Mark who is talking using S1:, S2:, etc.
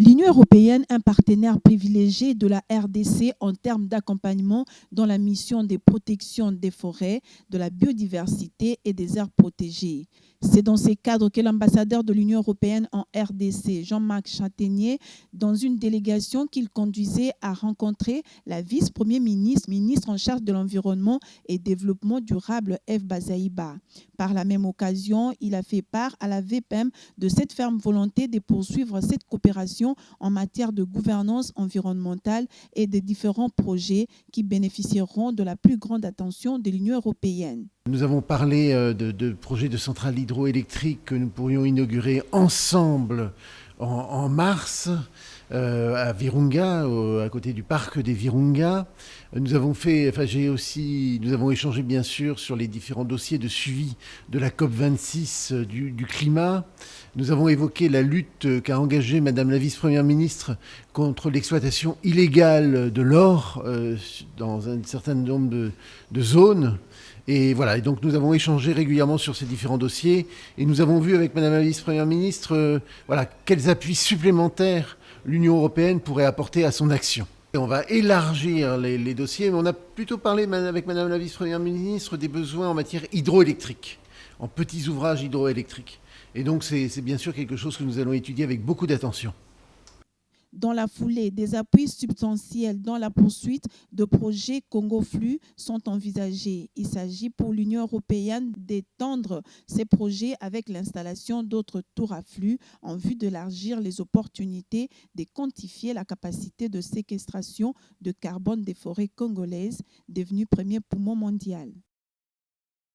S1: L'Union européenne, un partenaire privilégié de la RDC en termes d'accompagnement dans la mission de protection des forêts, de la biodiversité et des aires protégées. C'est dans ces cadres que l'ambassadeur de l'Union européenne en RDC, Jean-Marc Châtaignier, dans une délégation qu'il conduisait, a rencontré la vice-premier ministre, ministre en charge de l'environnement et développement durable, Eve Bazaïba. Par la même occasion, il a fait part à la VPM de cette ferme volonté de poursuivre cette coopération en matière de gouvernance environnementale et des différents projets qui bénéficieront de la plus grande attention de l'Union européenne.
S2: Nous avons parlé de projets de centrales hydroélectriques que nous pourrions inaugurer ensemble en mars à Virunga, à côté du parc des Virunga. Nous avons échangé bien sûr sur les différents dossiers de suivi de la COP26 du climat. Nous avons évoqué la lutte qu'a engagée Madame la vice-première ministre contre l'exploitation illégale de l'or dans un certain nombre de zones. Et voilà, et donc nous avons échangé régulièrement sur ces différents dossiers et nous avons vu avec Madame la vice-première ministre quels appuis supplémentaires l'Union européenne pourrait apporter à son action. Et on va élargir les dossiers, mais on a plutôt parlé avec Madame la vice-première ministre des besoins en matière hydroélectrique, en petits ouvrages hydroélectriques. Et donc c'est bien sûr quelque chose que nous allons étudier avec beaucoup d'attention.
S1: Dans la foulée, des appuis substantiels dans la poursuite de projets Congo Flux sont envisagés. Il s'agit pour l'Union européenne d'étendre ces projets avec l'installation d'autres tours à flux en vue d'élargir les opportunités de quantifier la capacité de séquestration de carbone des forêts congolaises, devenues premier poumon mondial.